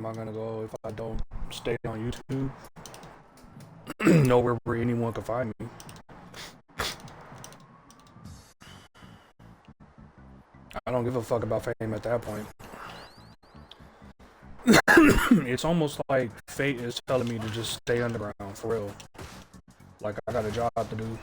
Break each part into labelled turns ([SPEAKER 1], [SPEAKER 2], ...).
[SPEAKER 1] I gonna go if I don't stay on YouTube? Nowhere where anyone can find me. I don't give a fuck about fame at that point. It's almost like fate is telling me to just stay underground, for real. Like, I got a job to do.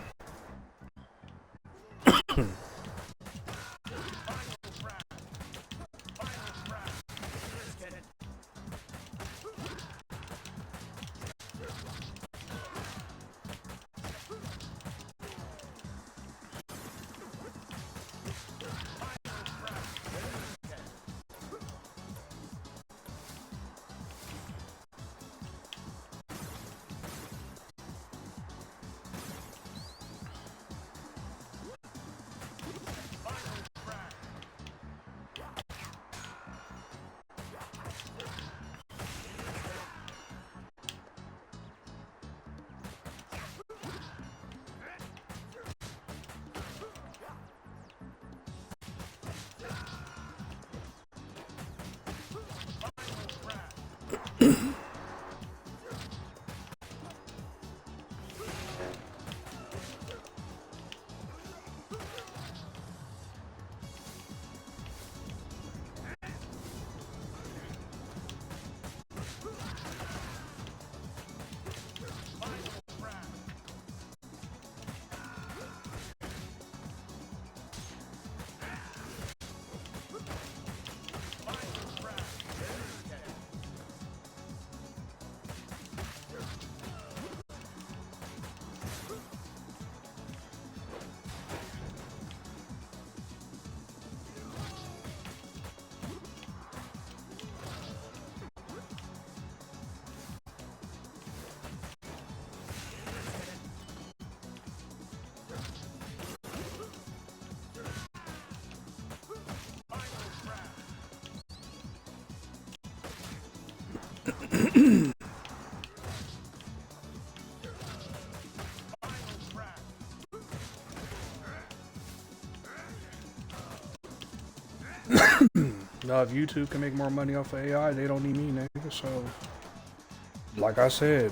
[SPEAKER 1] Now, if YouTube can make more money off of AI, they don't need me, nigga. So, like I said,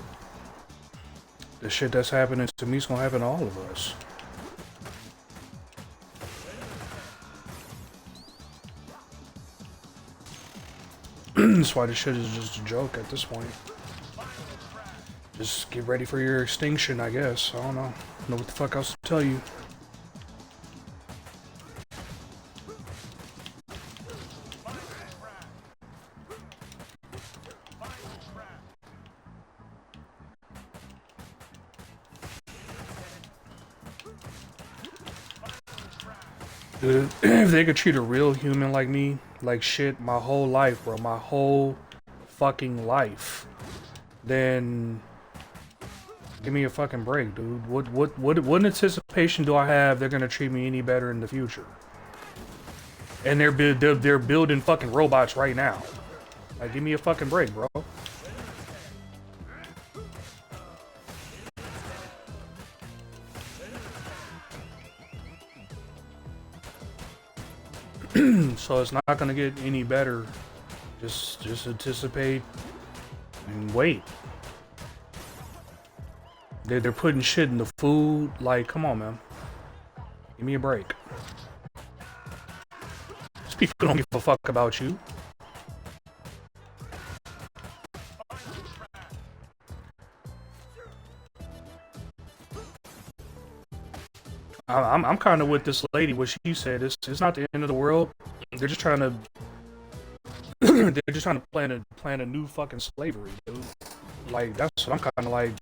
[SPEAKER 1] the shit that's happening to me is gonna happen to all of us. That's why this shit is just a joke at this point. Just get ready for your extinction, I guess. I don't know what the fuck else to tell you. Dude, if they could treat a real human like me, like shit, my whole life, bro, my whole fucking life, then give me a fucking break, dude. What anticipation do I have they're gonna treat me any better in the future? And they're building fucking robots right now. Like, give me a fucking break, bro. So it's not gonna get any better. Just anticipate and wait. They're putting shit in the food. Like, come on, man. Give me a break. These people don't give a fuck about you. I'm kind of with this lady. What she said, it's not the end of the world. They're just trying to plan a new fucking slavery, dude. Like, that's what I'm kind of like.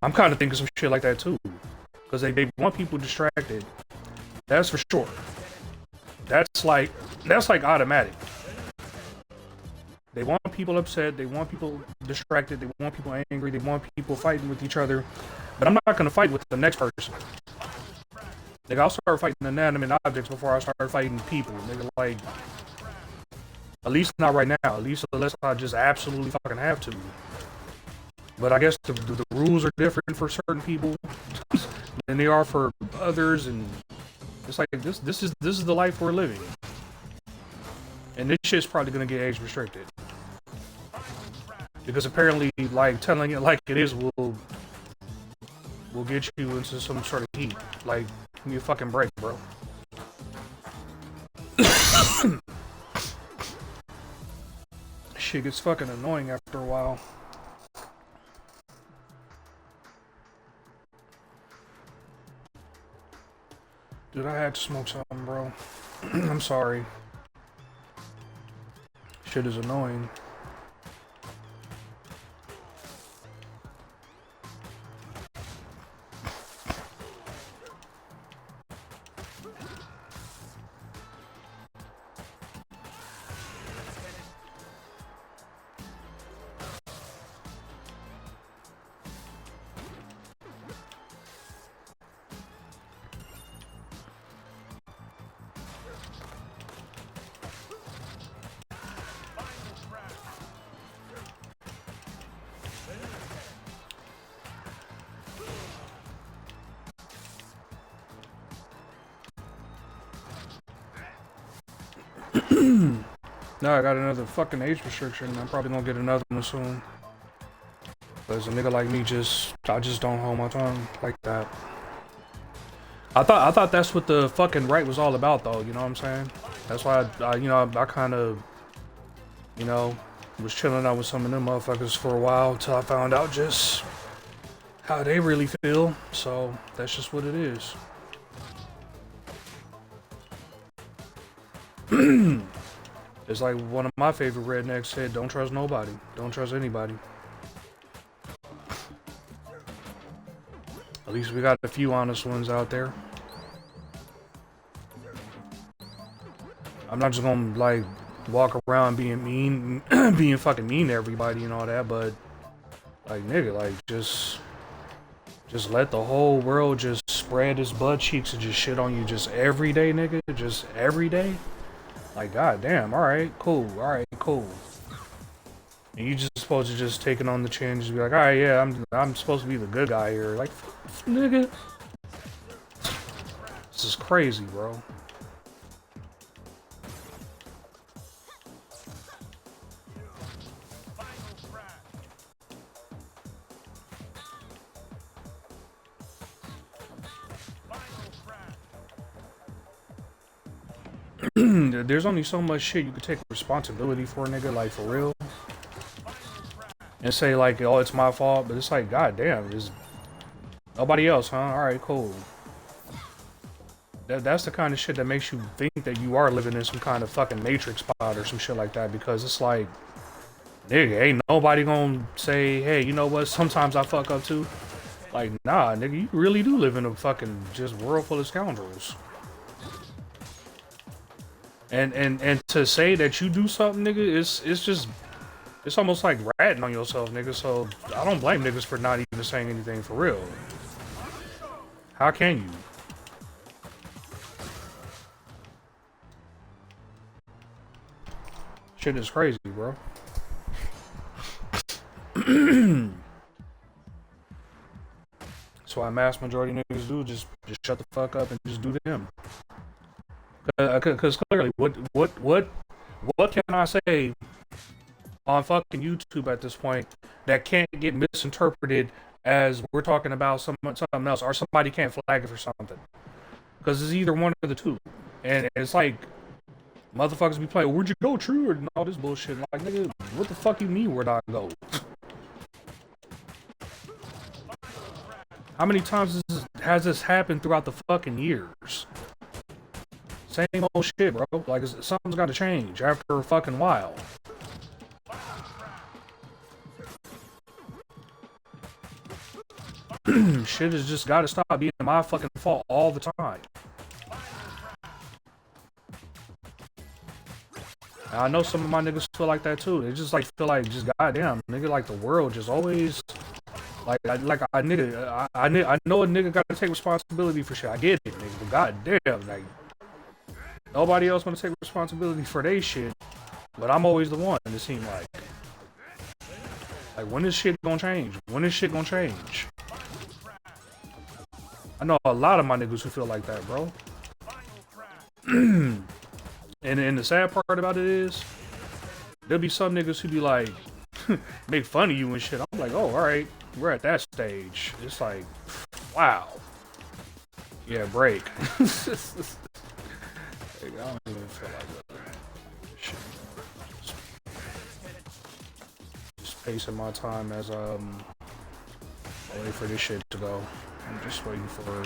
[SPEAKER 1] I'm kind of thinking some shit like that too, because they want people distracted. That's for sure. That's like automatic. They want people upset. They want people distracted. They want people angry. They want people fighting with each other. But I'm not gonna fight with the next person. Like, I'll start fighting inanimate objects before I start fighting people. Nigga, like, at least not right now. At least unless I just absolutely fucking have to. But I guess the rules are different for certain people than they are for others, and it's like this is the life we're living. And this shit's probably gonna get age restricted. Because apparently, like, telling it like it is will get you into some sort of heat. Like, give me a fucking break, bro. Shit gets fucking annoying after a while. Dude, I had to smoke something, bro. I'm sorry. Shit is annoying. Now I got another fucking age restriction. I'm probably gonna get another one soon. Cause a nigga like me I just don't hold my tongue like that. I thought that's what the fucking right was all about, though. You know what I'm saying? That's why I kind of, was chilling out with some of them motherfuckers for a while until I found out just how they really feel. So that's just what it is. It's like one of my favorite rednecks said, "Don't trust nobody. Don't trust anybody." At least we got a few honest ones out there. I'm not just gonna like walk around being mean, being fucking mean to everybody and all that, but like nigga, like just let the whole world just spread its butt cheeks and just shit on you just every day, nigga, just every day. Like, goddamn, alright, cool, And you just supposed to just take it on the chin and just be like, alright, yeah, I'm supposed to be the good guy here. Like, nigga. This is crazy, bro. There's only so much shit you can take responsibility for, nigga, like for real. And say like, oh, it's my fault, but it's like, goddamn, it's nobody else, huh? Alright, cool. That's the kind of shit that makes you think that you are living in some kind of fucking Matrix spot or some shit like that, because it's like, nigga, ain't nobody gonna say, hey, you know what, sometimes I fuck up too. Like, nah, nigga, you really do live in a fucking just world full of scoundrels. And to say that you do something, nigga, it's almost like ratting on yourself, nigga. So I don't blame niggas for not even saying anything for real. How can you? Shit is crazy, bro. That's why a mass majority of niggas do just shut the fuck up and just do them. Because clearly, what can I say on fucking YouTube at this point that can't get misinterpreted as we're talking about something else, or somebody can't flag it for something? Because it's either one or the two, and it's like motherfuckers be playing, where'd you go, True, or all this bullshit. Like, nigga, what the fuck you mean where'd I go? How many times has this happened throughout the fucking years? Same old shit, bro. Like, something's got to change after a fucking while. Shit has just got to stop being my fucking fault all the time. And I know some of my niggas feel like that too. They just like feel like, just goddamn, nigga, like the world just always, I know a nigga got to take responsibility for shit. I get it, nigga, but goddamn, like, nobody else want to take responsibility for their shit, but I'm always the one, it seems like. Like, when is shit gonna change? When is shit gonna change? I know a lot of my niggas who feel like that, bro. And the sad part about it is, there'll be some niggas who be like, make fun of you and shit. I'm like, oh, all right, we're at that stage. It's like, wow. Yeah, break. I don't even feel like that. Shit. Just pacing my time as I wait for this shit to go. I'm just waiting for.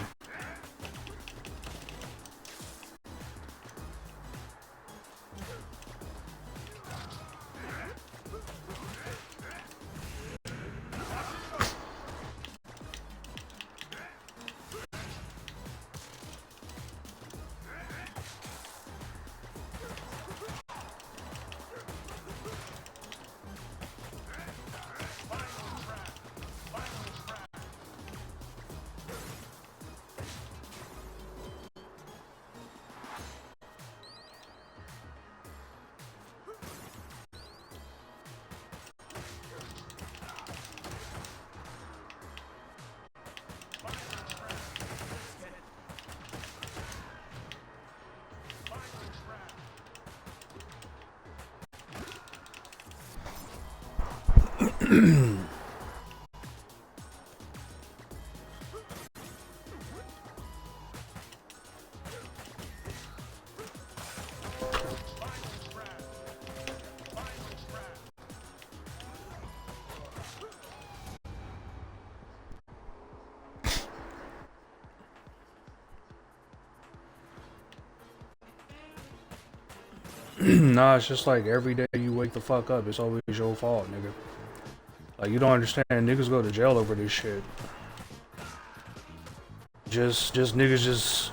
[SPEAKER 1] Nah, it's just like every day you wake the fuck up, it's always your fault, nigga. Like, you don't understand, niggas go to jail over this shit. Just niggas just...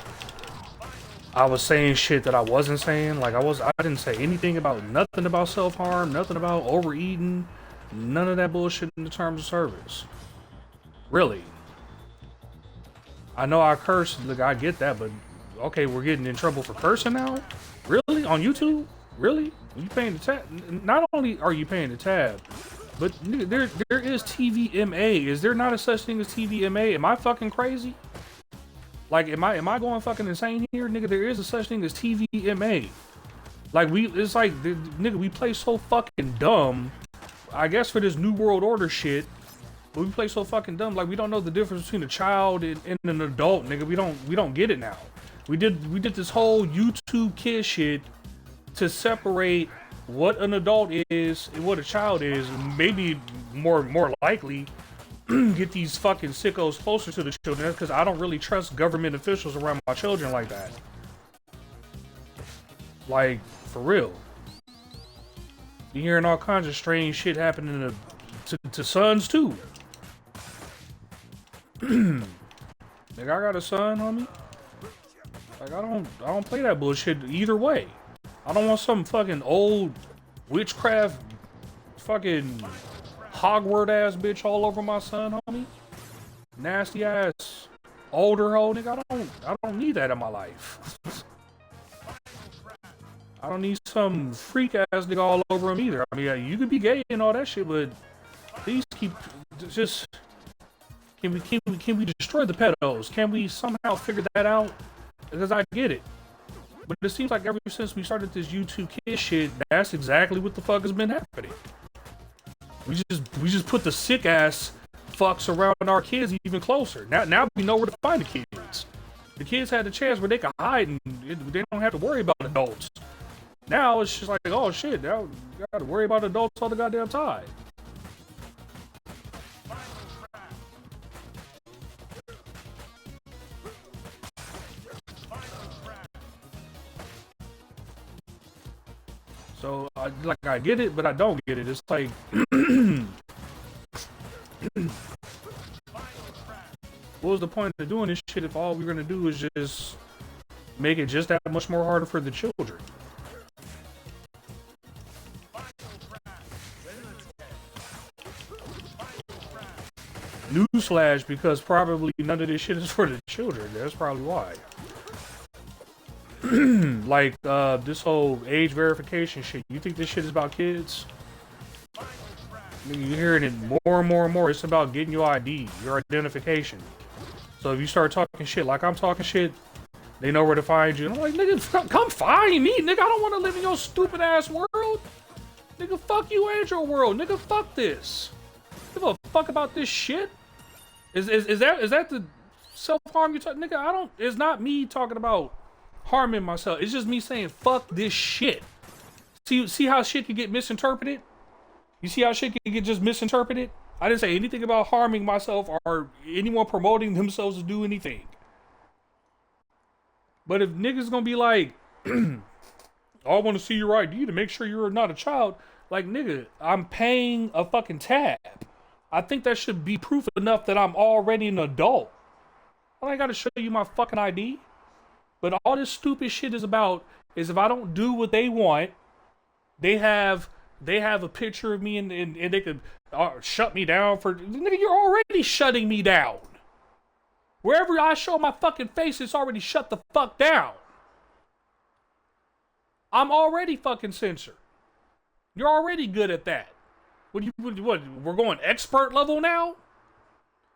[SPEAKER 1] I was saying shit that I wasn't saying. Like, I didn't say anything about nothing about self-harm, nothing about overeating, none of that bullshit in the terms of service. Really. I know I cursed, look, I get that, but okay, we're getting in trouble for cursing now? Really? On YouTube? Really? You paying the tab? Not only are you paying the tab, but nigga, there is TVMA. Is there not a such thing as TVMA? Am I fucking crazy? Like, am I going fucking insane here? Nigga, there is a such thing as TVMA. Like, it's like, nigga, we play so fucking dumb. I guess for this New World Order shit, but we play so fucking dumb. Like, we don't know the difference between a child and an adult, nigga. We don't get it now. We did this whole YouTube kid shit to separate what an adult is and what a child is. Maybe more likely get these fucking sickos closer to the children, because I don't really trust government officials around my children like that. Like, for real. You're hearing all kinds of strange shit happening to sons too. Nigga, I got a son, homie. Like, I don't play that bullshit either way. I don't want some fucking old witchcraft fucking Hogwarts ass bitch all over my son, homie. Nasty ass older hoe, nigga. I don't need that in my life. I don't need some freak ass nigga all over him either. I mean, you could be gay and all that shit, but please just can we destroy the pedos? Can we somehow figure that out? Because I get it. But it seems like ever since we started this YouTube kid shit, that's exactly what the fuck has been happening. We just put the sick ass fucks around our kids even closer. Now we know where to find the kids. The kids had the chance where they could hide and they don't have to worry about adults. Now it's just like, oh shit, now you gotta worry about adults all the goddamn time. So, I get it, but I don't get it. It's like, what was the point of doing this shit if all we're gonna do is just make it just that much more harder for the children? Newsflash, because probably none of this shit is for the children. That's probably why. Like, this whole age verification shit. You think this shit is about kids? You're hearing it more and more and more. It's about getting your ID, your identification. So if you start talking shit like I'm talking shit, they know where to find you. And I'm like, nigga, come find me, nigga. I don't want to live in your stupid ass world. Nigga, fuck you and your world. Nigga, fuck this. Give a fuck about this shit. Is that the self-harm you talk? Nigga, I don't. It's not me talking about harming myself. It's just me saying fuck this shit. See how shit can get misinterpreted? You see how shit can get just misinterpreted? I didn't say anything about harming myself or anyone promoting themselves to do anything. But if niggas gonna be like, I want to see your ID to make sure you're not a child. Like, nigga, I'm paying a fucking tab. I think that should be proof enough that I'm already an adult. I ain't gotta show you my fucking ID. But all this stupid shit is about is if I don't do what they want, they have a picture of me and they could shut me down for... Nigga, you're already shutting me down. Wherever I show my fucking face, it's already shut the fuck down. I'm already fucking censored. You're already good at that. What? We're going expert level now?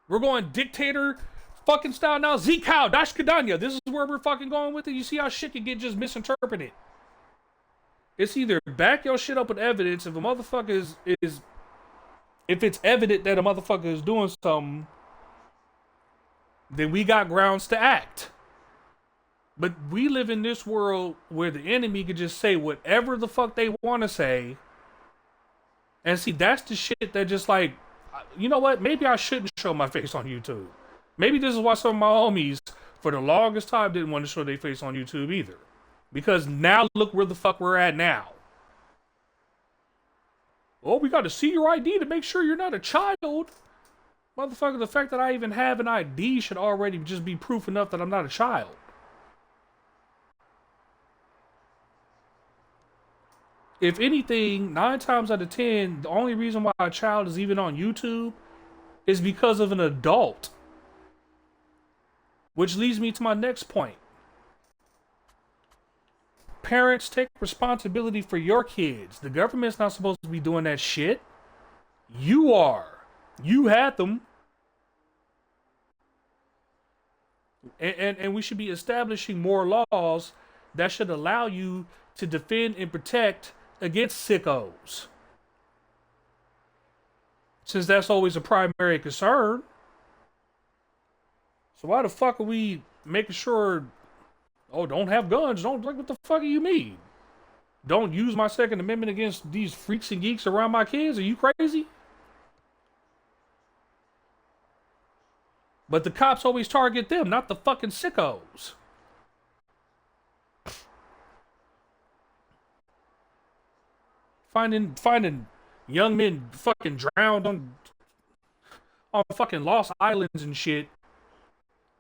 [SPEAKER 1] We're going dictator fucking style now? Zikao, Dashkadanya. This is where we're fucking going with it. You see how shit can get just misinterpreted. It's either back your shit up with evidence if a motherfucker is if it's evident that a motherfucker is doing something, then we got grounds to act. But we live in this world where the enemy can just say whatever the fuck they want to say. And see, that's the shit that just like, you know what? Maybe I shouldn't show my face on YouTube. Maybe this is why some of my homies, for the longest time, didn't want to show their face on YouTube either. Because now look where the fuck we're at now. Oh, we got to see your ID to make sure you're not a child. Motherfucker, the fact that I even have an ID should already just be proof enough that I'm not a child. If anything, 9 times out of 10, the only reason why a child is even on YouTube is because of an adult. Which leads me to my next point. Parents, take responsibility for your kids. The government's not supposed to be doing that shit. You are. You had them. And we should be establishing more laws that should allow you to defend and protect against sickos. Since that's always a primary concern. So why the fuck are we making sure, oh, don't have guns? Don't, like, what the fuck do you mean? Don't use my Second Amendment against these freaks and geeks around my kids? Are you crazy? But the cops always target them, not the fucking sickos. Finding young men fucking drowned on fucking Lost Islands and shit.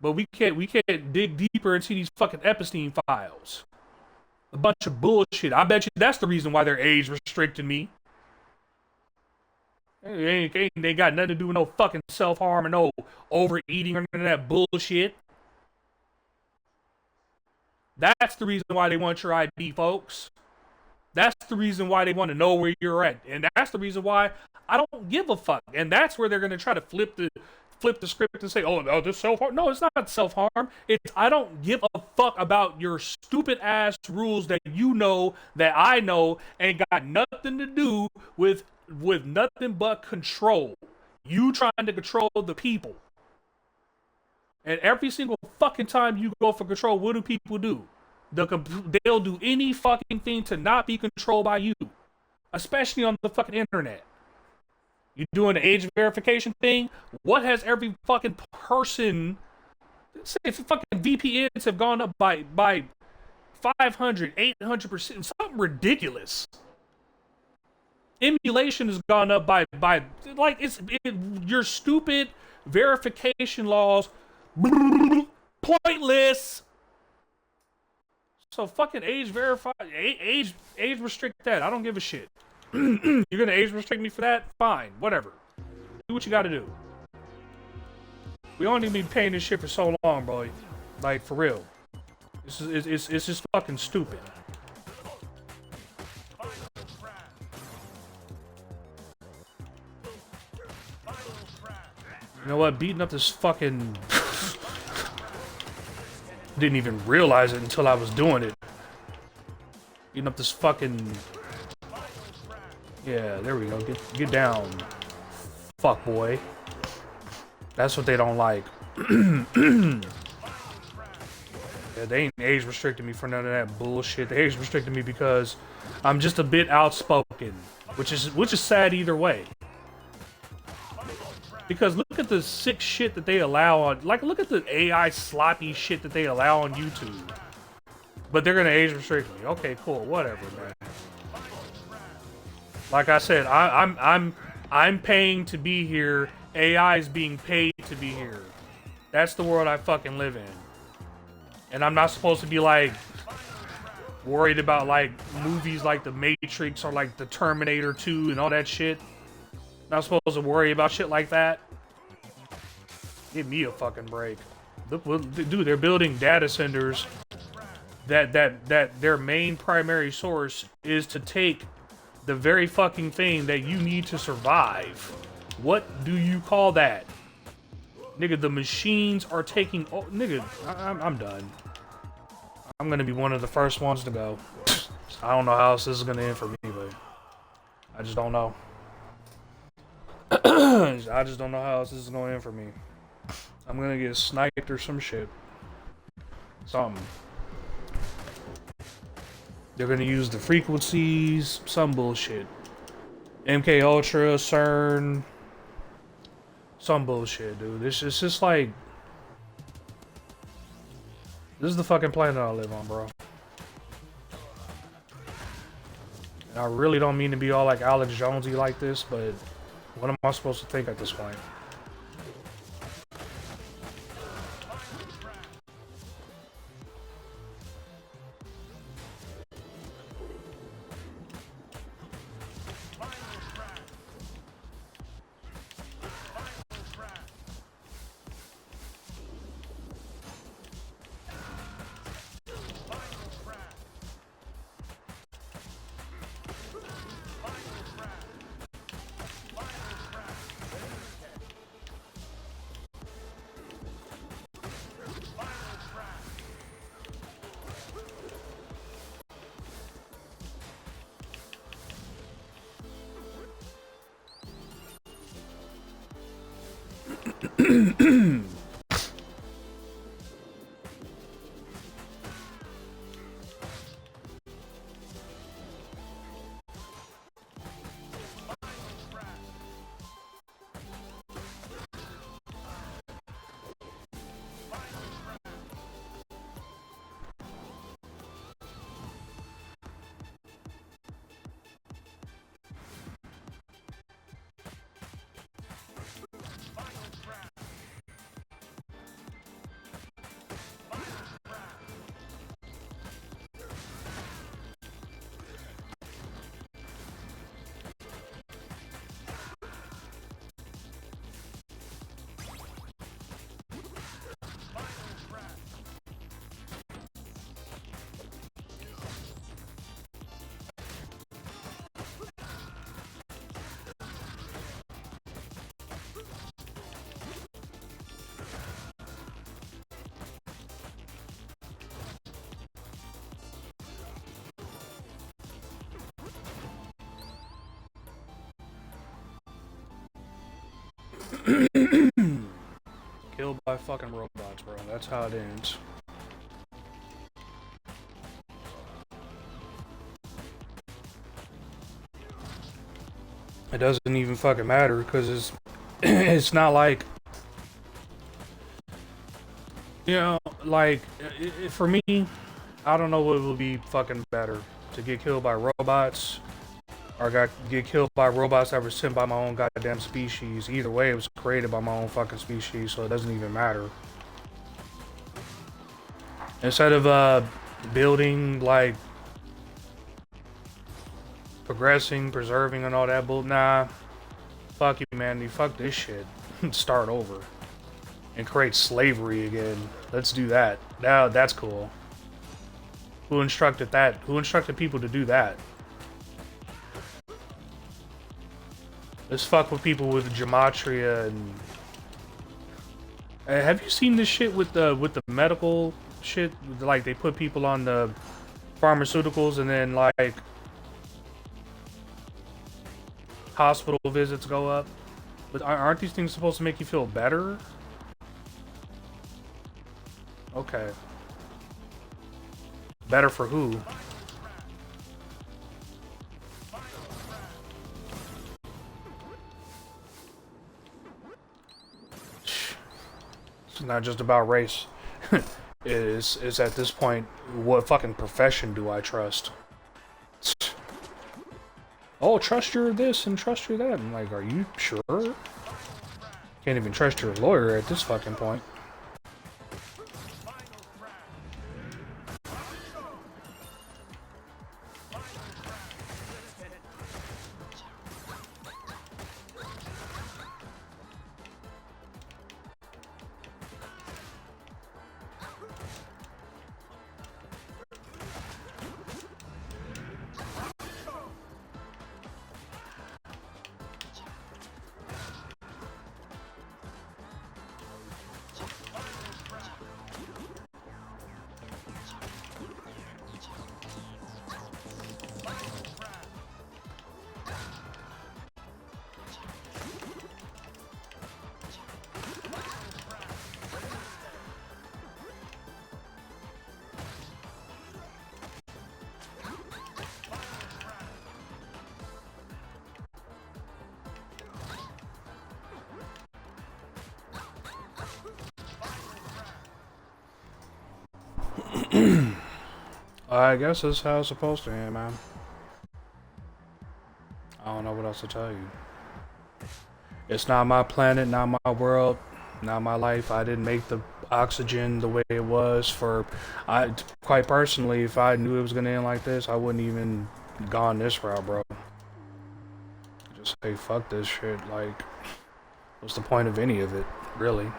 [SPEAKER 1] But we can't dig deeper into these fucking Epstein files. A bunch of bullshit. I bet you that's the reason why they're age restricting me. They got nothing to do with no fucking self-harm or no overeating or none of that bullshit. That's the reason why they want your ID, folks. That's the reason why they want to know where you're at. And that's the reason why I don't give a fuck. And that's where they're going to try to flip the script and say, oh, this self-harm. No, it's not self-harm. It's I don't give a fuck about your stupid ass rules that you know, that I know, and got nothing to do with nothing but control. You trying to control the people. And every single fucking time you go for control, what do people do? They'll do any fucking thing to not be controlled by you. Especially on the fucking internet. You doing the age verification thing? What has every fucking person... Say if fucking VPNs have gone up by 500, 800%, something ridiculous. Emulation has gone up by like, your stupid verification laws, pointless. So fucking age restrict that. I don't give a shit. You're gonna age restrict me for that? Fine, whatever. Do what you gotta do. We only been paying this shit for so long, bro. Like, for real. It's just fucking stupid. You know what? Beating up this fucking... Didn't even realize it until I was doing it. Beating up this fucking... Yeah, there we go. Get down, fuck boy. That's what they don't like. Yeah, they ain't age restricted me for none of that bullshit. They age restricted me because I'm just a bit outspoken, which is sad either way. Because look at the sick shit that they allow on, like, look at the AI sloppy shit that they allow on YouTube. But they're gonna age restrict me. Okay, cool, whatever, man. Like I said, I'm paying to be here. AI is being paid to be here. That's the world I fucking live in. And I'm not supposed to be like worried about like movies like The Matrix or like The Terminator 2 and all that shit. Not supposed to worry about shit like that. Give me a fucking break. Dude, they're building data centers that their main primary source is to take the very fucking thing that you need to survive. What do you call that? Nigga, the machines are taking... Oh, nigga, I'm done. I'm gonna be one of the first ones to go. I don't know how else this is gonna end for me, but... I just don't know. I just don't know how else this is gonna end for me. I'm gonna get sniped or some shit. Something. They're gonna use the frequencies, some bullshit. MK Ultra, CERN, some bullshit, dude. It's just like, this is the fucking planet I live on, bro. And I really don't mean to be all like Alex Jonesy like this, but what am I supposed to think at this point? Killed by fucking robots, bro. That's how it ends. It doesn't even fucking matter because it's it's not like, you know, like for me, I don't know what would be fucking better, to get killed by robots or get killed by robots that were sent by my own goddamn species. Either way, it was created by my own fucking species, so it doesn't even matter. Instead of building, like, progressing, preserving, and all that bull, nah. Fuck humanity, fuck this shit. Start over. And create slavery again. Let's do that. Now, that's cool. Who instructed that? Who instructed people to do that? Let's fuck with people with gematria and... have you seen this shit with the medical shit? Like, they put people on the pharmaceuticals and then, like... hospital visits go up. But aren't these things supposed to make you feel better? Okay. Better for who? It's not just about race. Is at this point, what fucking profession do I trust? Oh, trust your this and trust your that. I'm like, are you sure? Can't even trust your lawyer at this fucking point. I guess that's how it's supposed to end, man. I don't know what else to tell you. It's not my planet, not my world, not my life. I didn't make the oxygen the way it was for... quite personally, if I knew it was gonna end like this, I wouldn't even gone this route, bro. Just say, fuck this shit. Like, what's the point of any of it, really?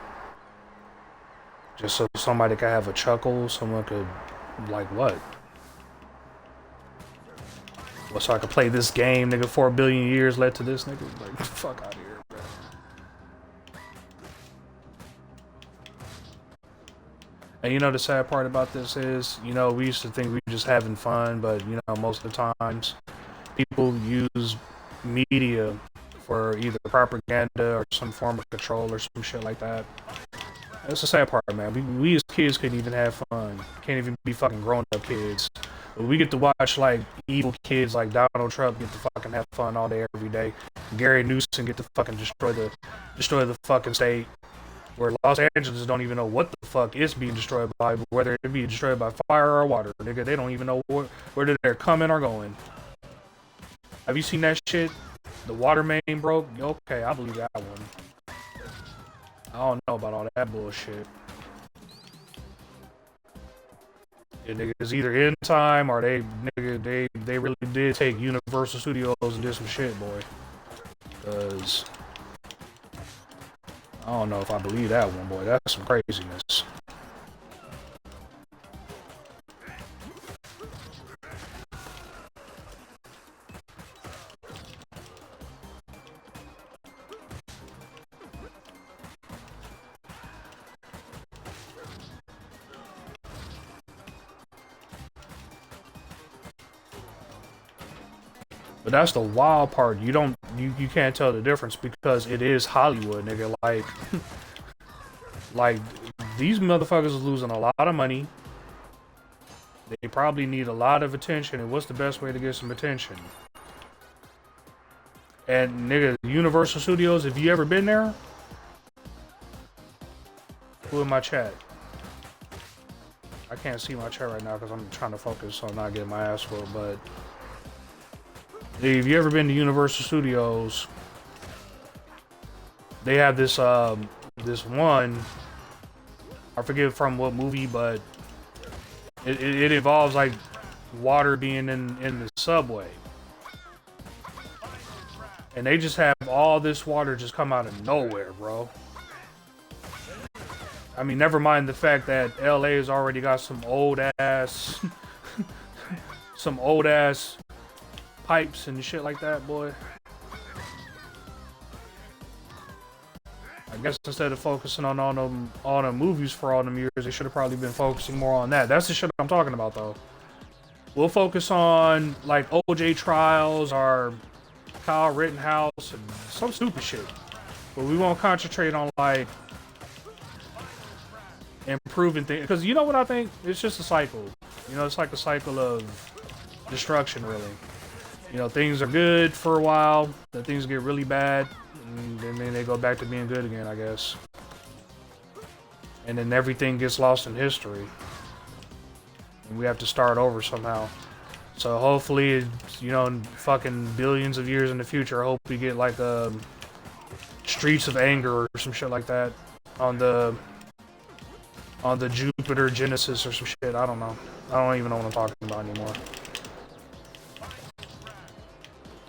[SPEAKER 1] Just so somebody could have a chuckle, someone could... like, what? Well, so I could play this game, nigga. 4 billion years led to this, nigga. Like, fuck out of here, bro. And you know the sad part about this is, you know, we used to think we were just having fun, but you know, most of the times, people use media for either propaganda or some form of control or some shit like that. That's the sad part, man. We as kids couldn't even have fun. Can't even be fucking grown-up kids. But we get to watch, like, evil kids like Donald Trump get to fucking have fun all day, every day. Gary Newsom get to fucking destroy the fucking state. Where Los Angeles don't even know what the fuck is being destroyed by, whether it be destroyed by fire or water. Nigga, they don't even know where they're coming or going. Have you seen that shit? The water main broke? Okay, I believe that one. I don't know about all that bullshit. Yeah, niggas either in time or they really did take Universal Studios and did some shit, boy. Cause I don't know if I believe that one, boy. That's some craziness. But that's the wild part. You can't tell the difference because it is Hollywood, nigga. Like these motherfuckers is losing a lot of money. They probably need a lot of attention. And what's the best way to get some attention? And nigga, Universal Studios, have you ever been there? Who in my chat? I can't see my chat right now because I'm trying to focus on not getting my ass whooped, but if you ever been to Universal Studios, they have this this one, I forget from what movie, but it involves like water being in the subway. And they just have all this water just come out of nowhere, bro. I mean, never mind the fact that LA has already got some old ass some old ass pipes and shit like that, boy. I guess instead of focusing on all the movies for all them years, they should have probably been focusing more on that. That's the shit I'm talking about, though. We'll focus on like OJ trials or Kyle Rittenhouse, and some stupid shit. But we won't concentrate on like improving things. Because you know what I think? It's just a cycle. You know, it's like a cycle of destruction, really. You know, things are good for a while, then things get really bad, and then they go back to being good again, I guess. And then everything gets lost in history. And we have to start over somehow. So hopefully, you know, in fucking billions of years in the future, I hope we get like Streets of Anger or some shit like that on the Jupiter Genesis or some shit. I don't know. I don't even know what I'm talking about anymore.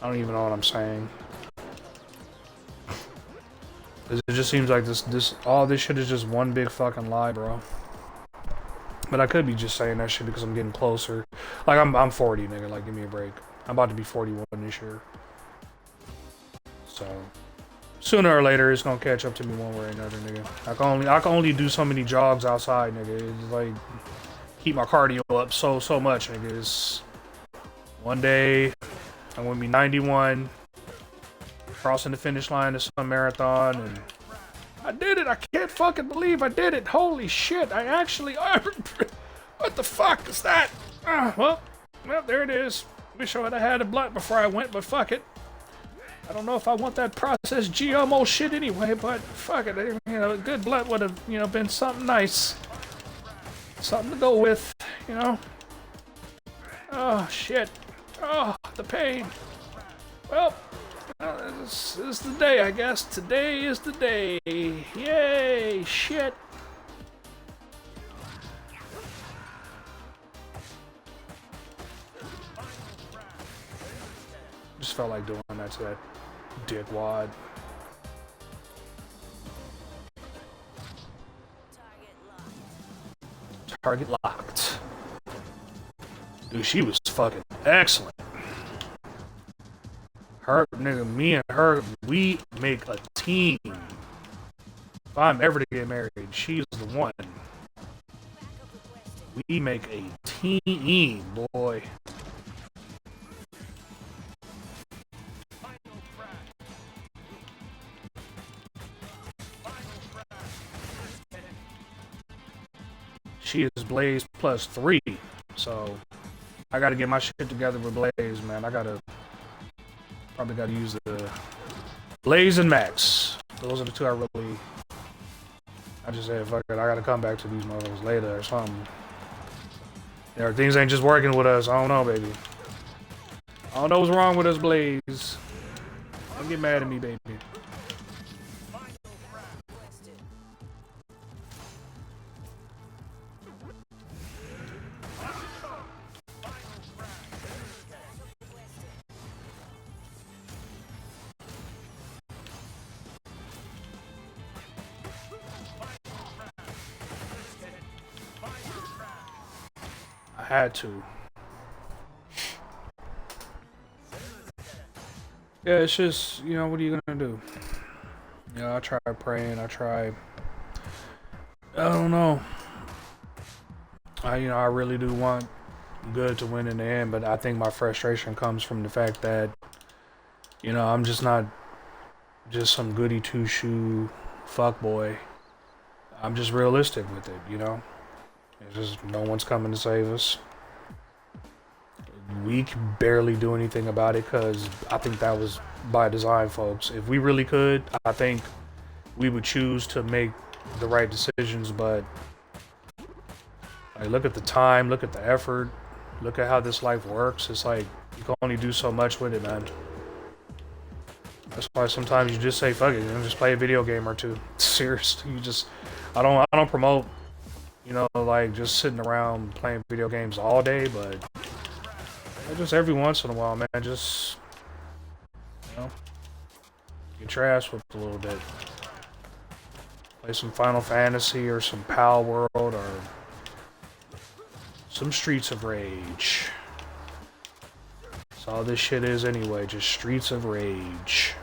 [SPEAKER 1] I don't even know what I'm saying. It just seems like all this shit is just one big fucking lie, bro. But I could be just saying that shit because I'm getting closer. Like, I'm 40, nigga. Like, give me a break. I'm about to be 41 this year. So, sooner or later, it's gonna catch up to me one way or another, nigga. I can only do so many jogs outside, nigga. It's like, keep my cardio up so much, nigga. It's one day, I'm gonna be 91, crossing the finish line of some marathon, and I did it! I can't fucking believe I did it! Holy shit! I actually... What the fuck is that? Well, there it is. Wish I would have had a blunt before I went, but fuck it. I don't know if I want that processed GMO shit anyway, but fuck it. You know, a good blunt would have, you know, been something nice. Something to go with, you know? Oh, shit. Oh, the pain. Well... this is the day, I guess. Today is the day. Yay! Shit! Just felt like doing that to that dickwad. Target locked. Dude, she was fucking excellent. Her, nigga, me and her, we make a team. If I'm ever to get married, she's the one. We make a team, boy. She is Blaze +3, so I gotta get my shit together with Blaze, man. Probably gotta use the Blaze and Max. Those are the two I just said, fuck it, I gotta come back to these motherfuckers later or something. You know, things ain't just working with us. I don't know, baby. I don't know what's wrong with us, Blaze. Don't get mad at me, baby. Had to. Yeah, it's just, you know, what are you gonna do? You know, I try praying, I don't know. I really do want good to win in the end, but I think my frustration comes from the fact that, you know, I'm just not just some goody two-shoe fuckboy. I'm just realistic with it, you know? It's just no one's coming to save us. We can barely do anything about it because I think that was by design, folks. If we really could, I think we would choose to make the right decisions, but like, look at the time, look at the effort, look at how this life works. It's like you can only do so much with it, man. That's why sometimes you just say fuck it, just play a video game or two. Seriously, I don't promote, you know, like just sitting around playing video games all day, but just every once in a while, man, just, you know, get your ass whipped a little bit. Play some Final Fantasy or some Pal World or some Streets of Rage. That's all this shit is anyway, just Streets of Rage.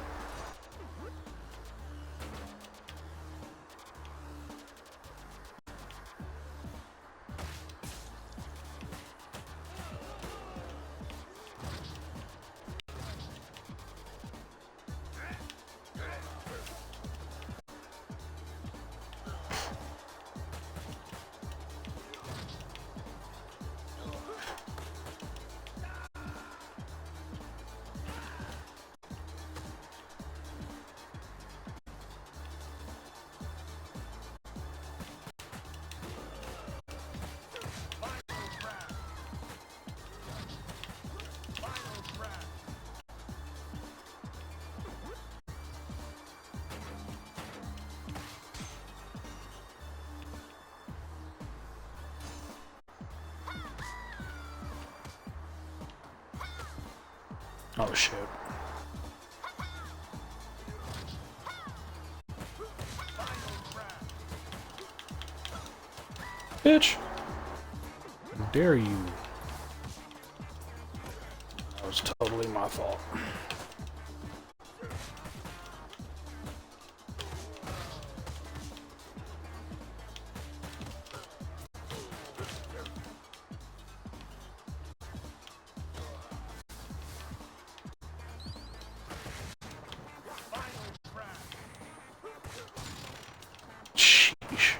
[SPEAKER 1] Oh shit. Bitch! How dare you? That was totally my fault. Sheesh.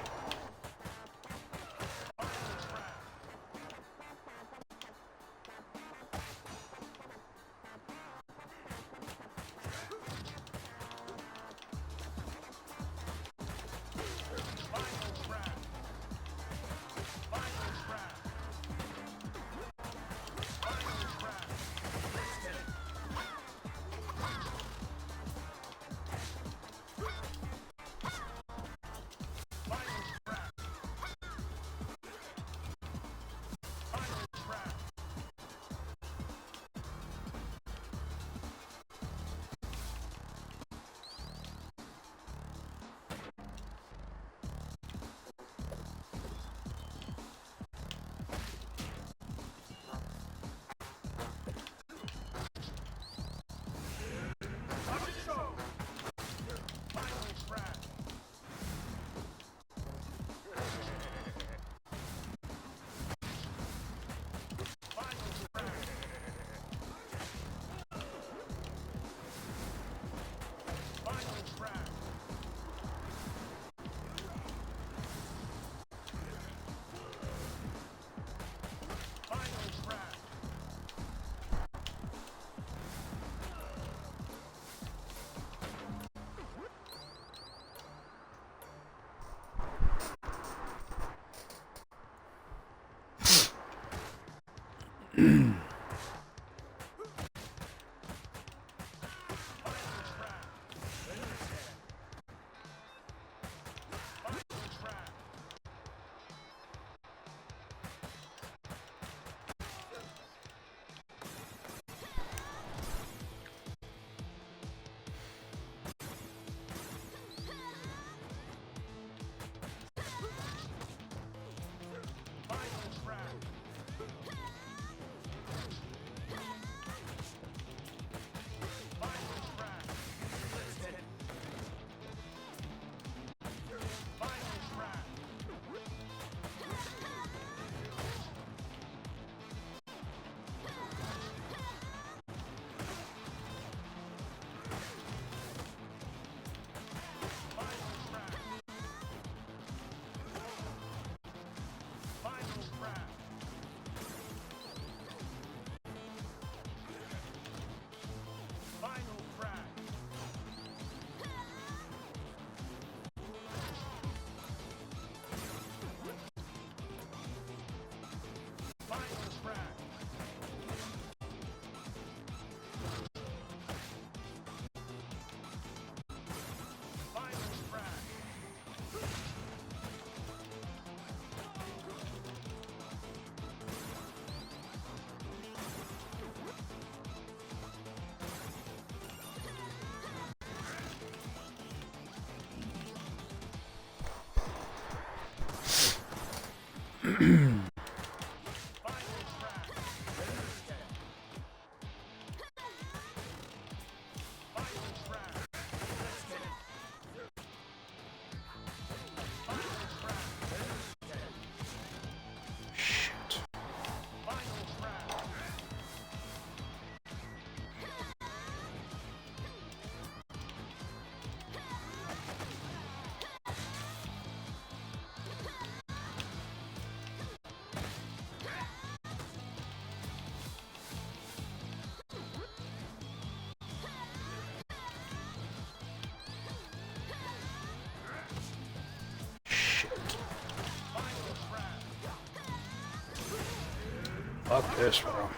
[SPEAKER 1] Fuck this, bro.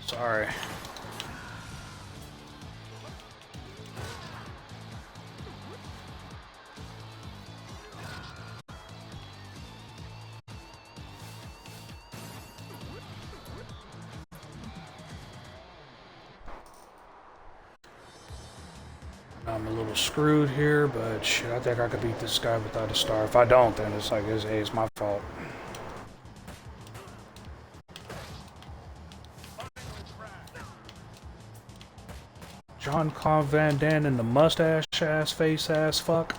[SPEAKER 1] Sorry. I'm a little screwed here, but shit, I think I could beat this guy without a star. If I don't, then it's like, it's my fault. John Con Van Dam and the mustache ass face ass fuck.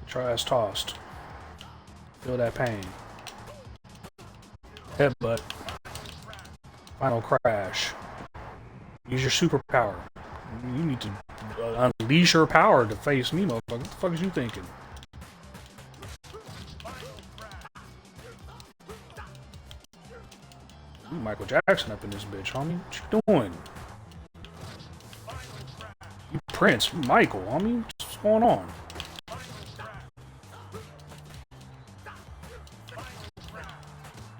[SPEAKER 1] Try ass tossed. Feel that pain. Headbutt. Final crash. Use your superpower. You need to unleash your power to face me, motherfucker. What the fuck is you thinking? You Michael Jackson up in this bitch, homie. What you doing? You Prince. You Michael, homie. What's going on?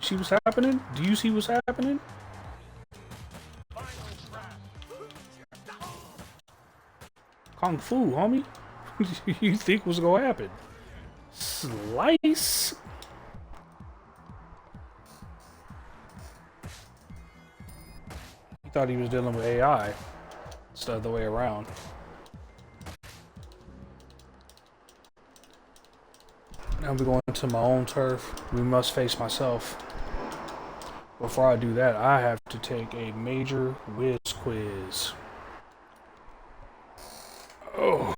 [SPEAKER 1] See what's happening? Do you see what's happening? Kung Fu, homie. You think what's gonna happen? Slice. He thought he was dealing with AI. It's the other way around. Now we're going to my own turf. We must face myself. Before I do that, I have to take a major whiz quiz. Oh.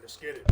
[SPEAKER 1] Let's get it.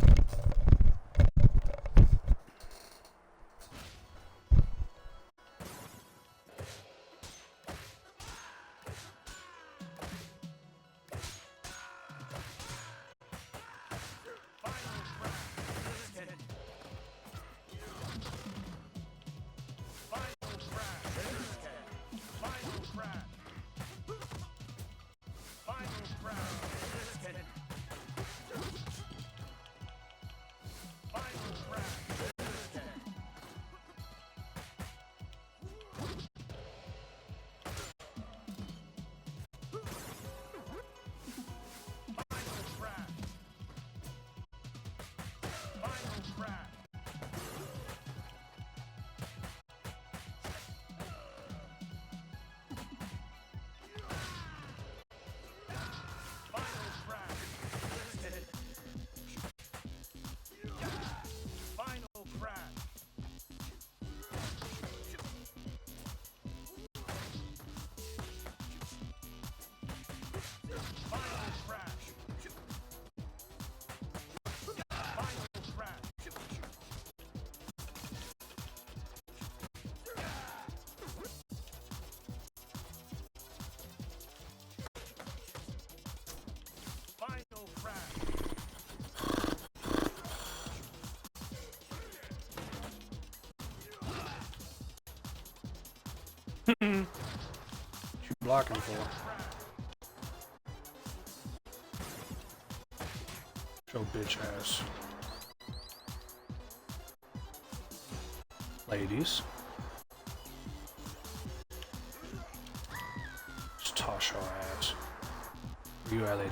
[SPEAKER 1] blocking for? Show bitch ass. Ladies. Just toss your ass. Where you at, lady?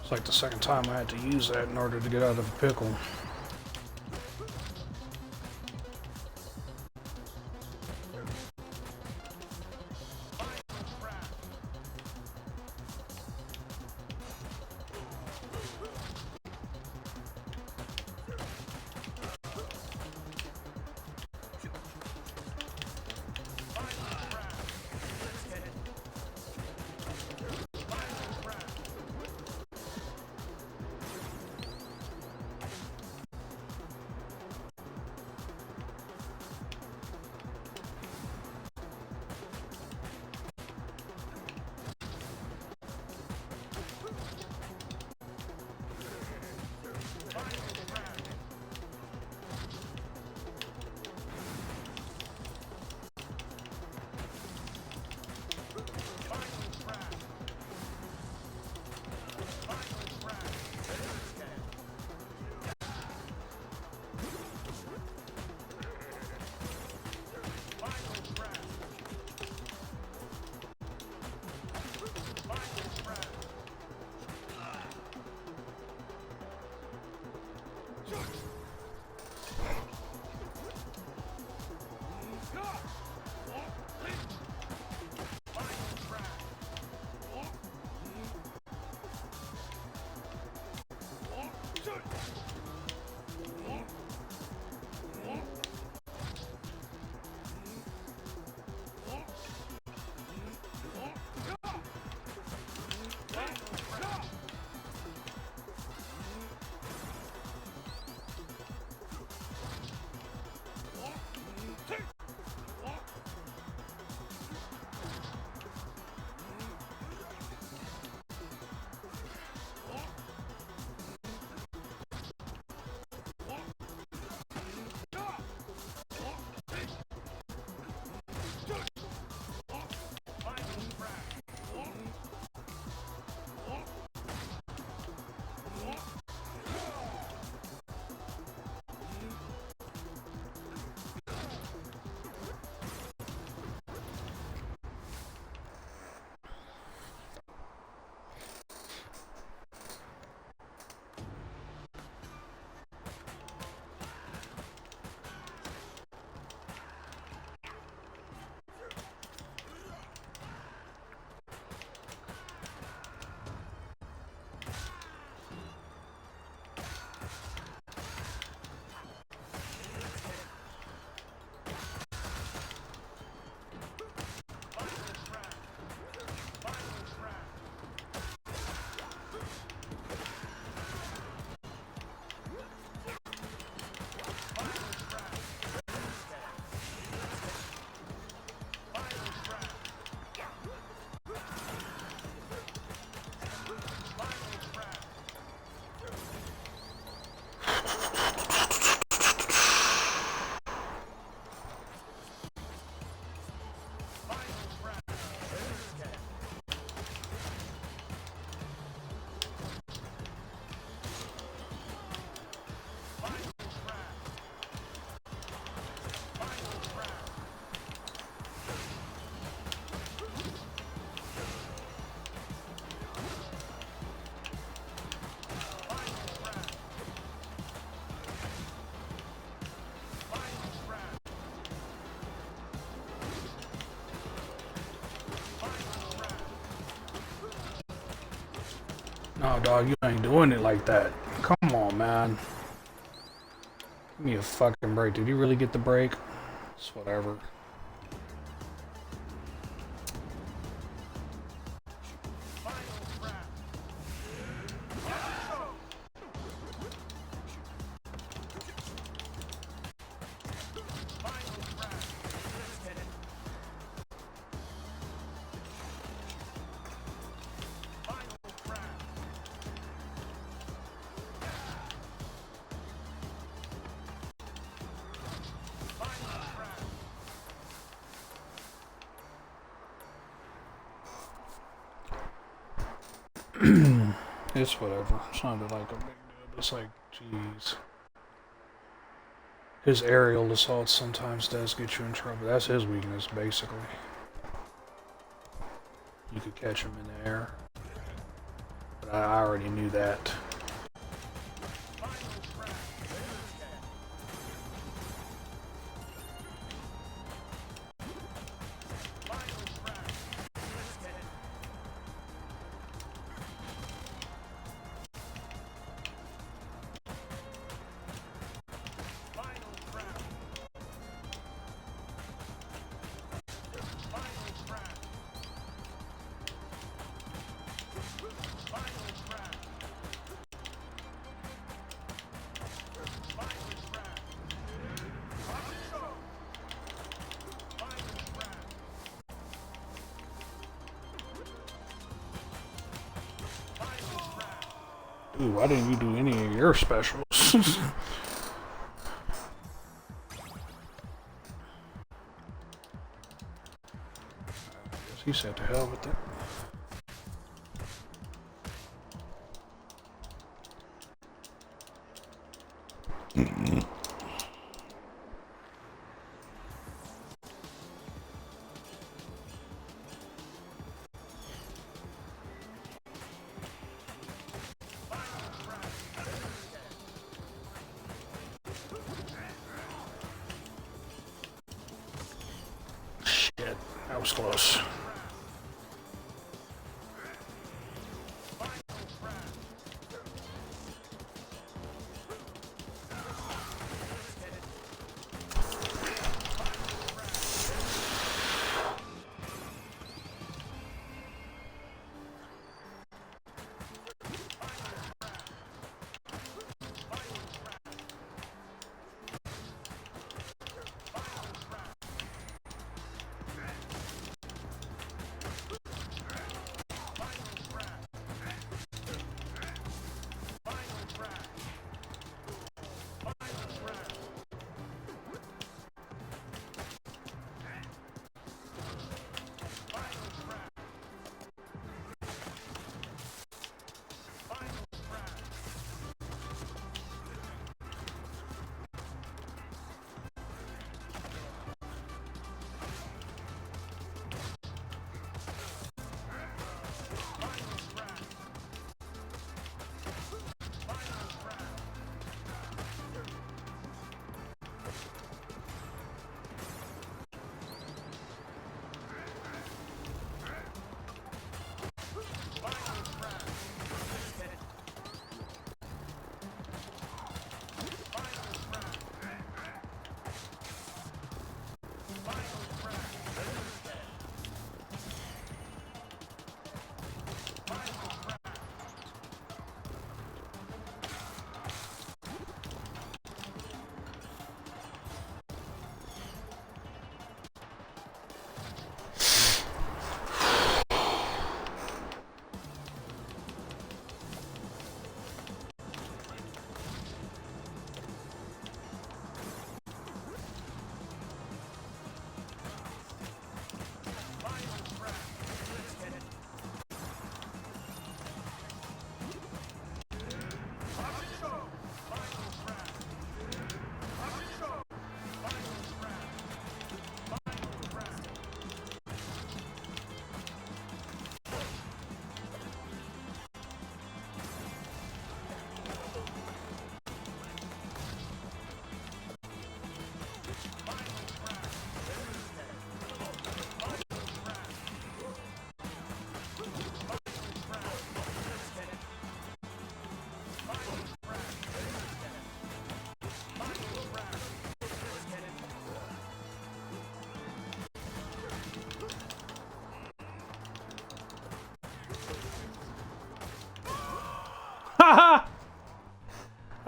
[SPEAKER 1] It's like the second time I had to use that in order to get out of a pickle. No, dog, you ain't doing it like that. Come on, man. Give me a fucking break. Did you really get the break? It's whatever. It's whatever. It's not like a big deal. It's like, jeez. His aerial assault sometimes does get you in trouble. That's his weakness, basically. You could catch him in the air. But I already knew that. Ooh, why didn't you do any of your specials? He said to hell with it. Shit, that was close.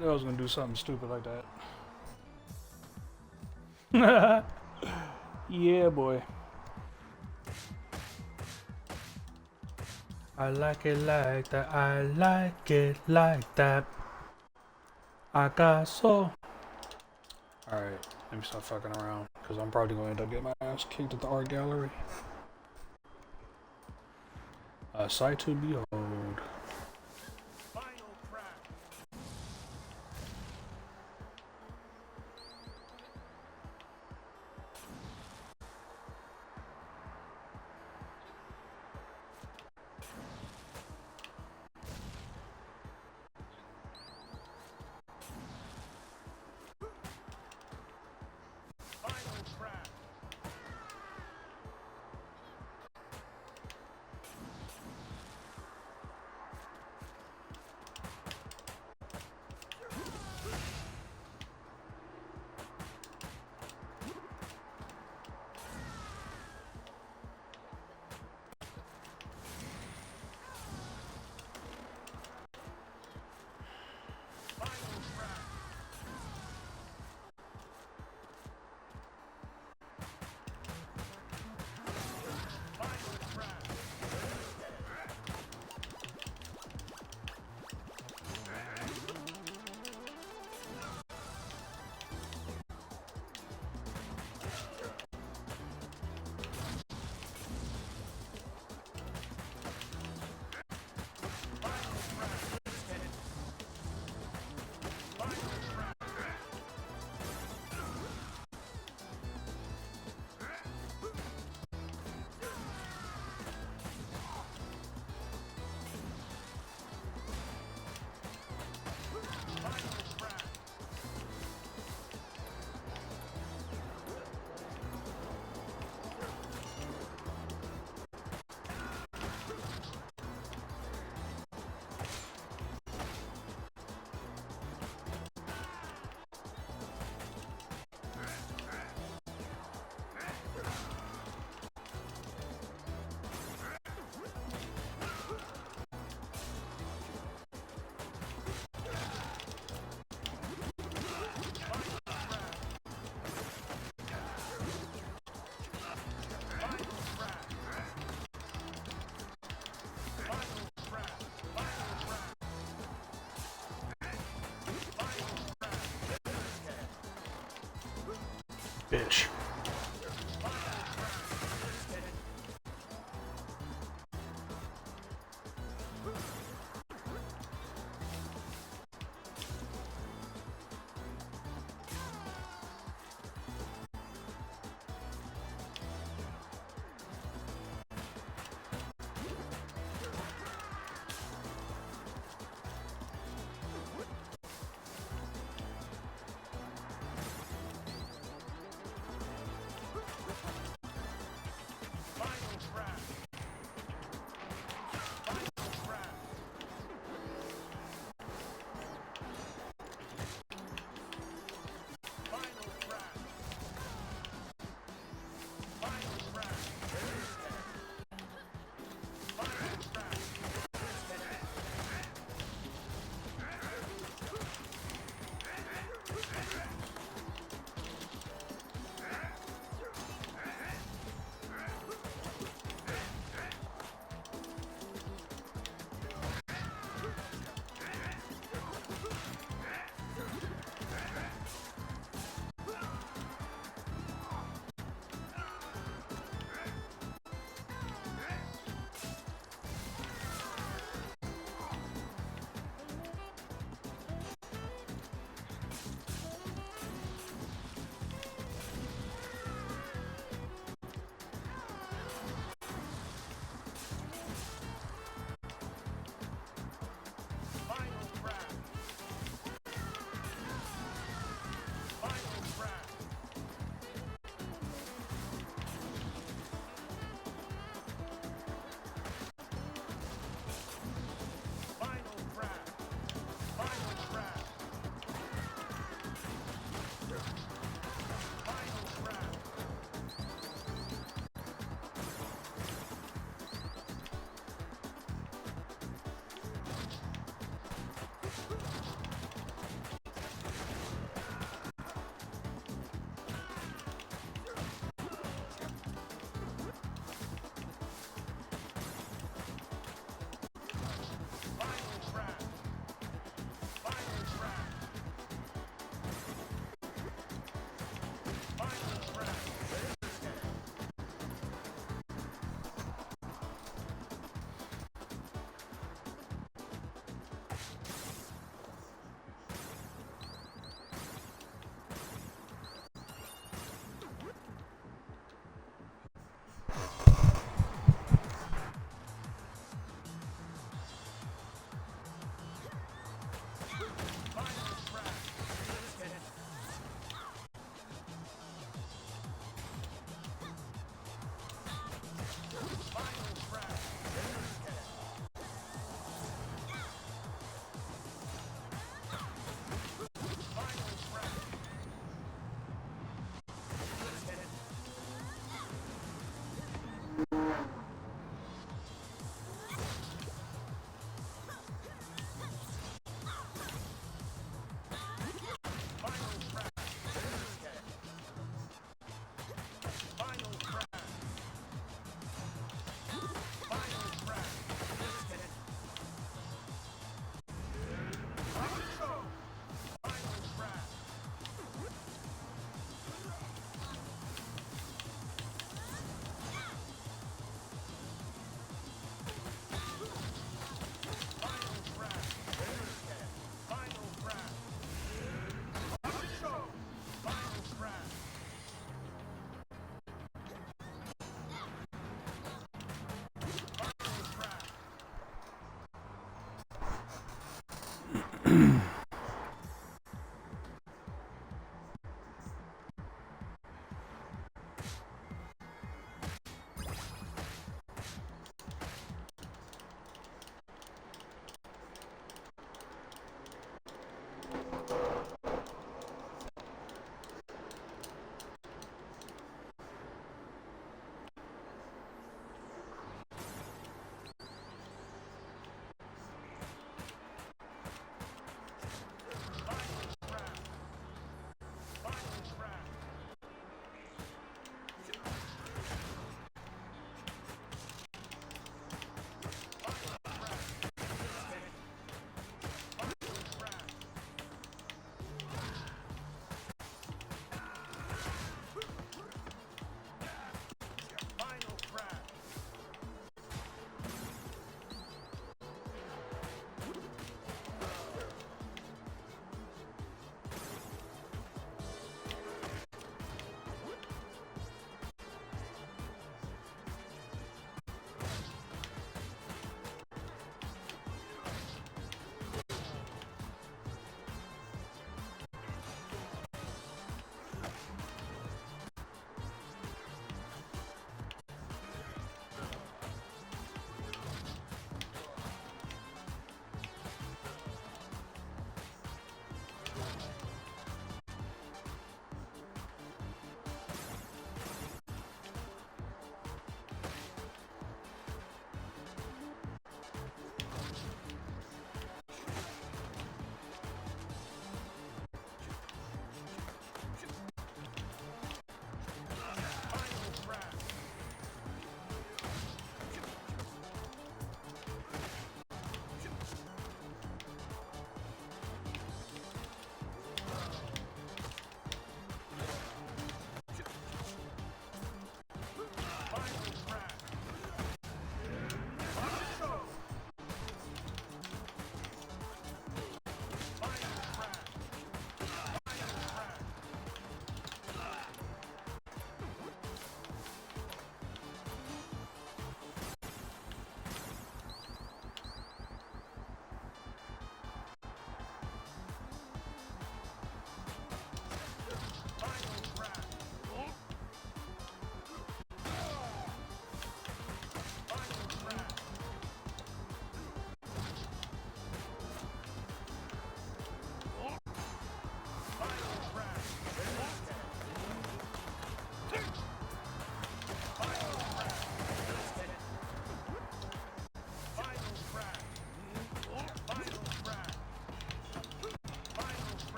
[SPEAKER 1] knew I was gonna do something stupid like that. Yeah, boy. I like it like that. I like it like that. I got so. Alright, let me stop fucking around. Because I'm probably going to end up getting my ass kicked at the art gallery. A sight to behold. Bitch.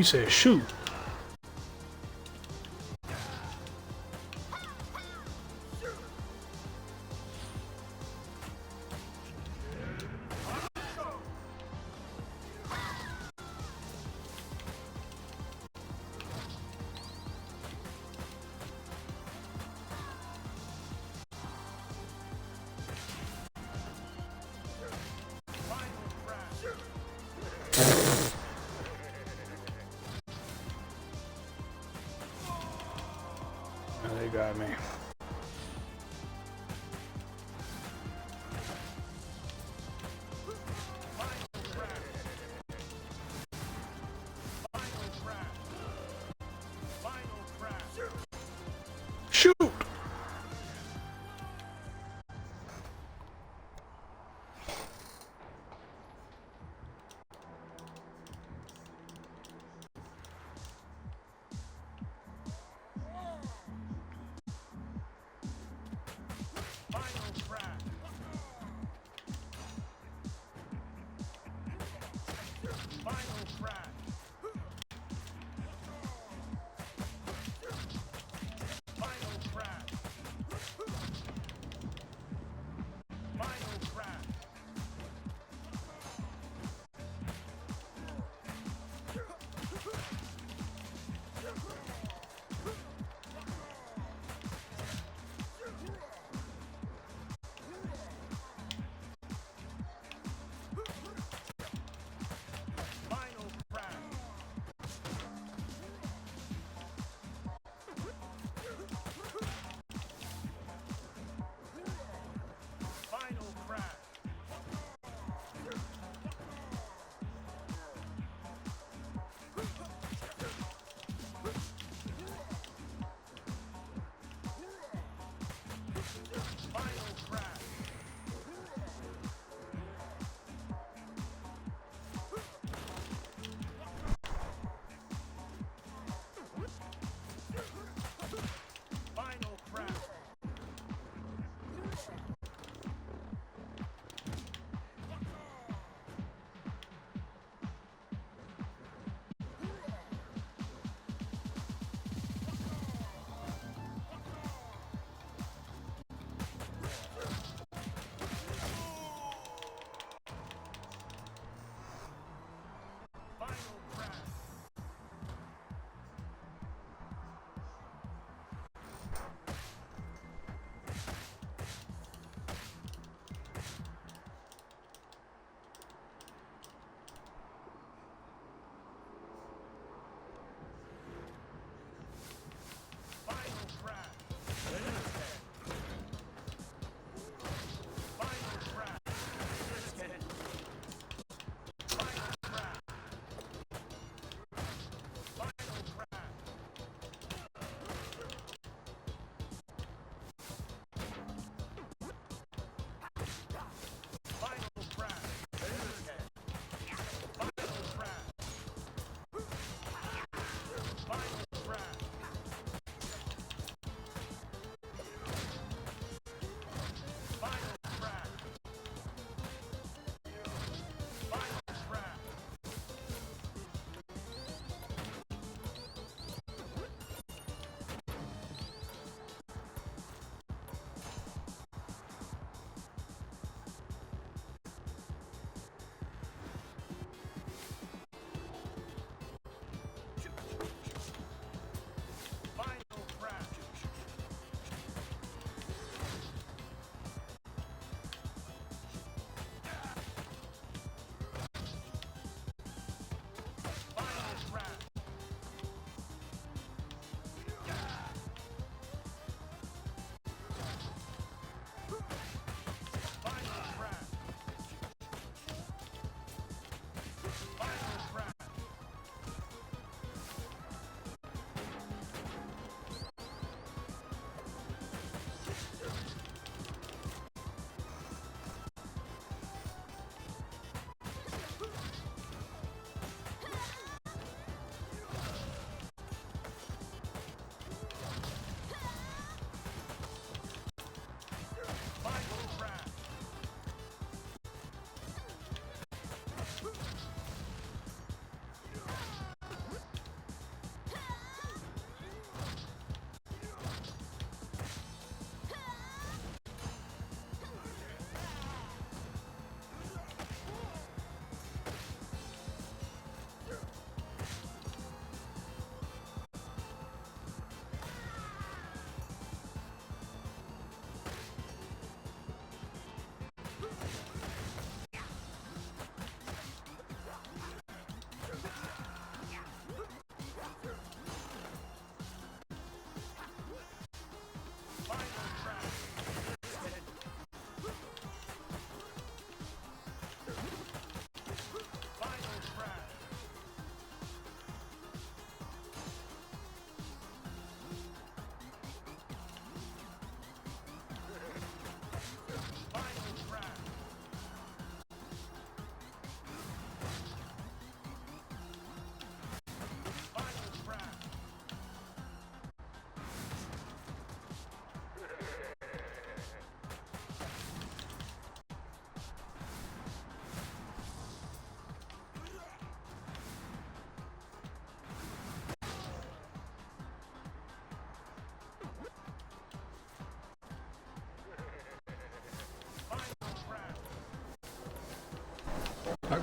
[SPEAKER 1] You said shoot. They got me. Shoot!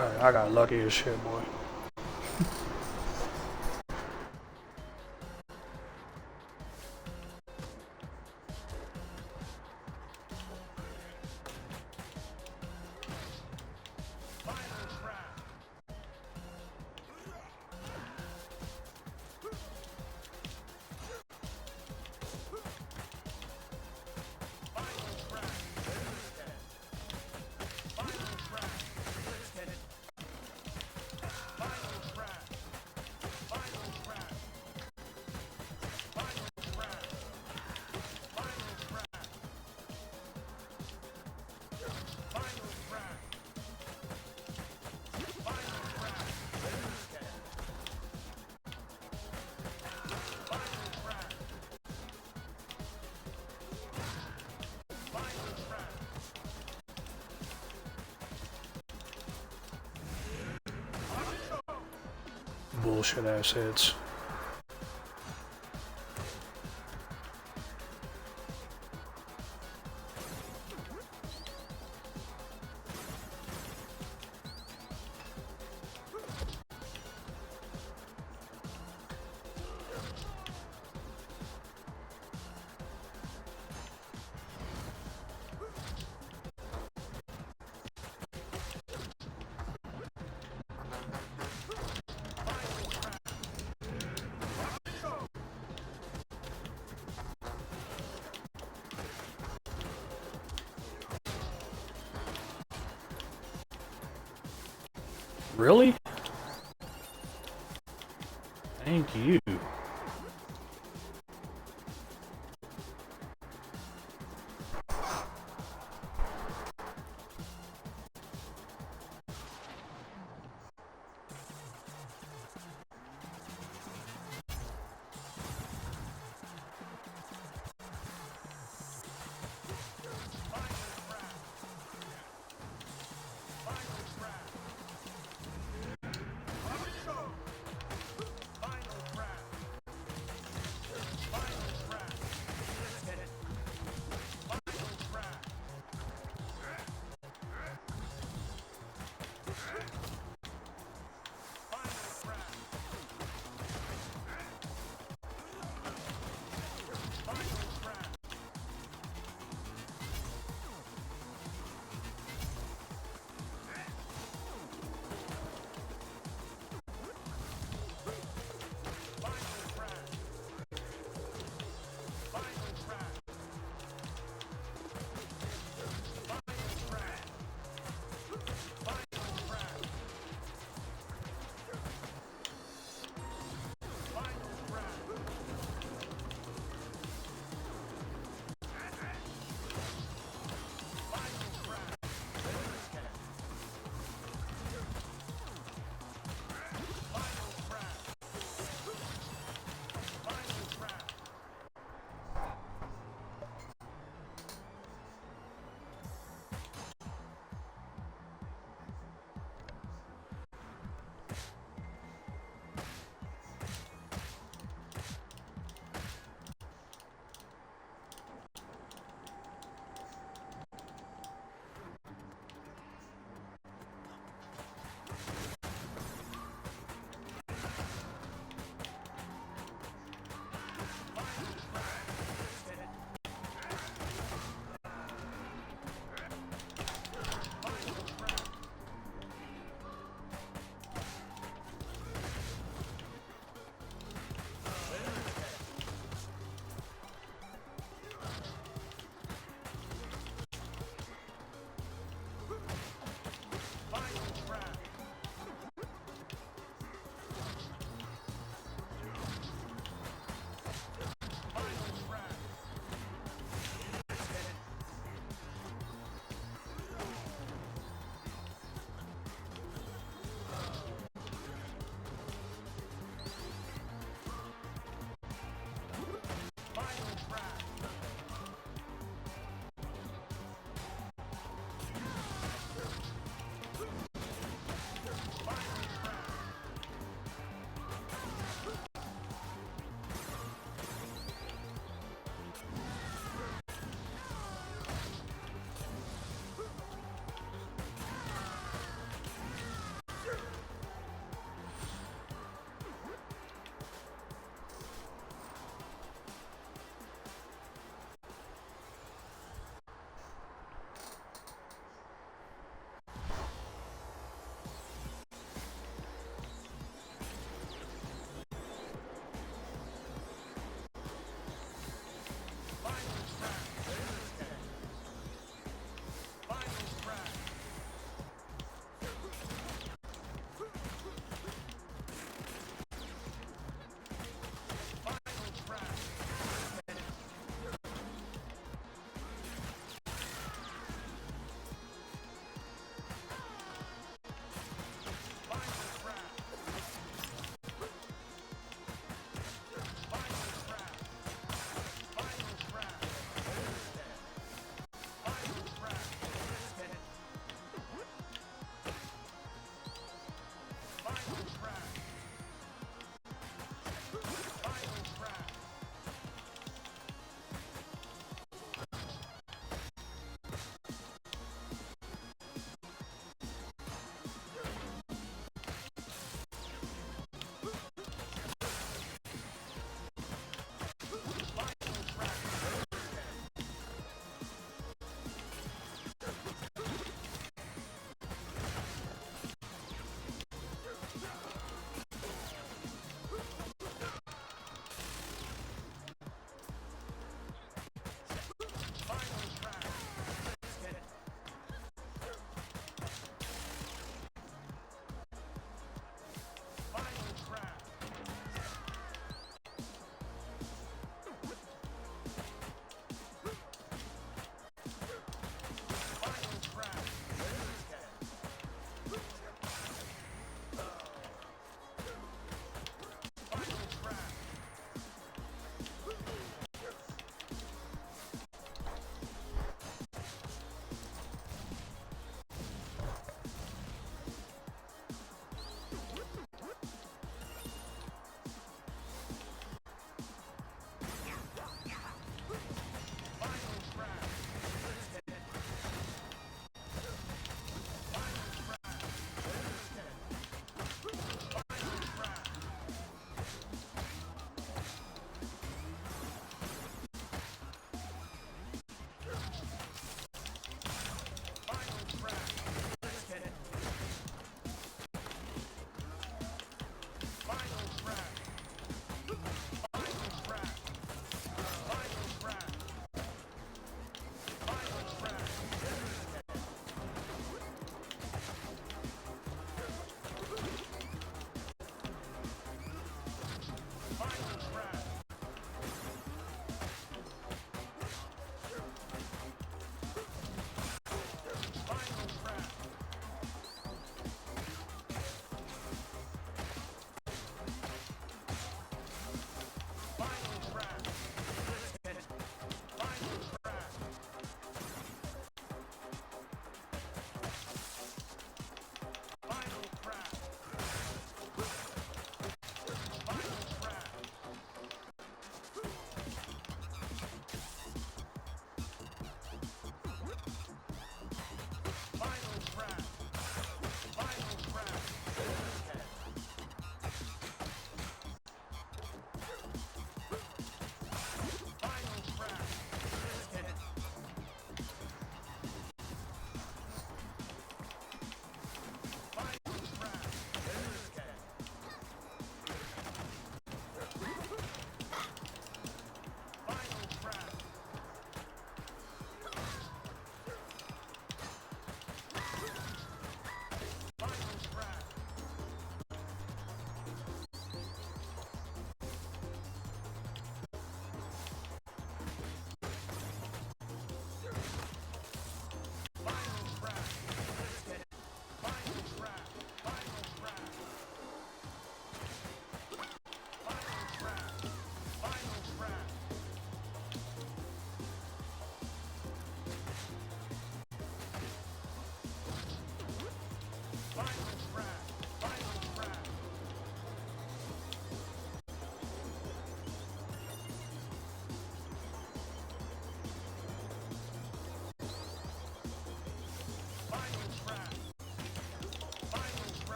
[SPEAKER 1] I got lucky as shit, boy. Bullshit ass hits. Really? Thank you.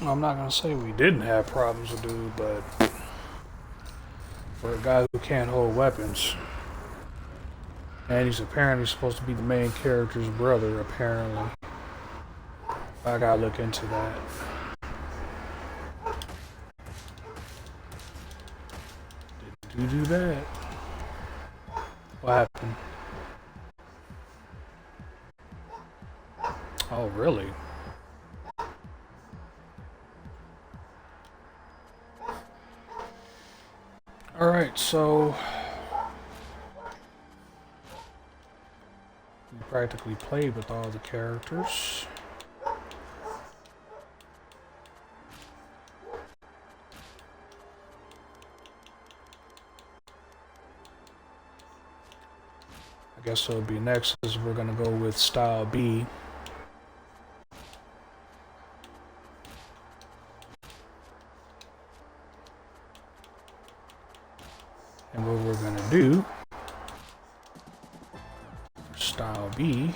[SPEAKER 1] I'm not gonna say we didn't have problems with dude, but for a guy who can't hold weapons, and he's apparently supposed to be the main character's brother, apparently. I gotta look into that. Did you do that? What happened? Oh, really? Alright, so we practically played with all the characters. I guess what will be next is we're gonna go with style B. And what we're gonna do for style B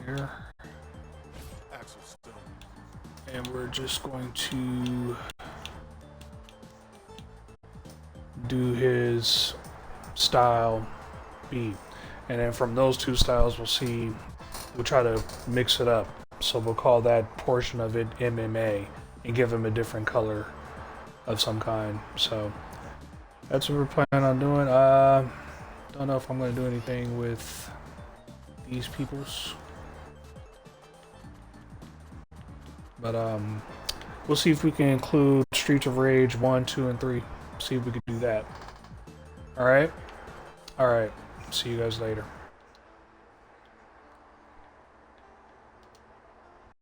[SPEAKER 1] here, and we're just going to do his style B, and then from those two styles we'll try to mix it up, so we'll call that portion of it MMA and give him a different color of some kind. So that's what we're planning on doing. Don't know if I'm going to do anything with these peoples, but we'll see if we can include Streets of Rage 1, 2, and 3. See if we can do that. Alright? Alright. See you guys later.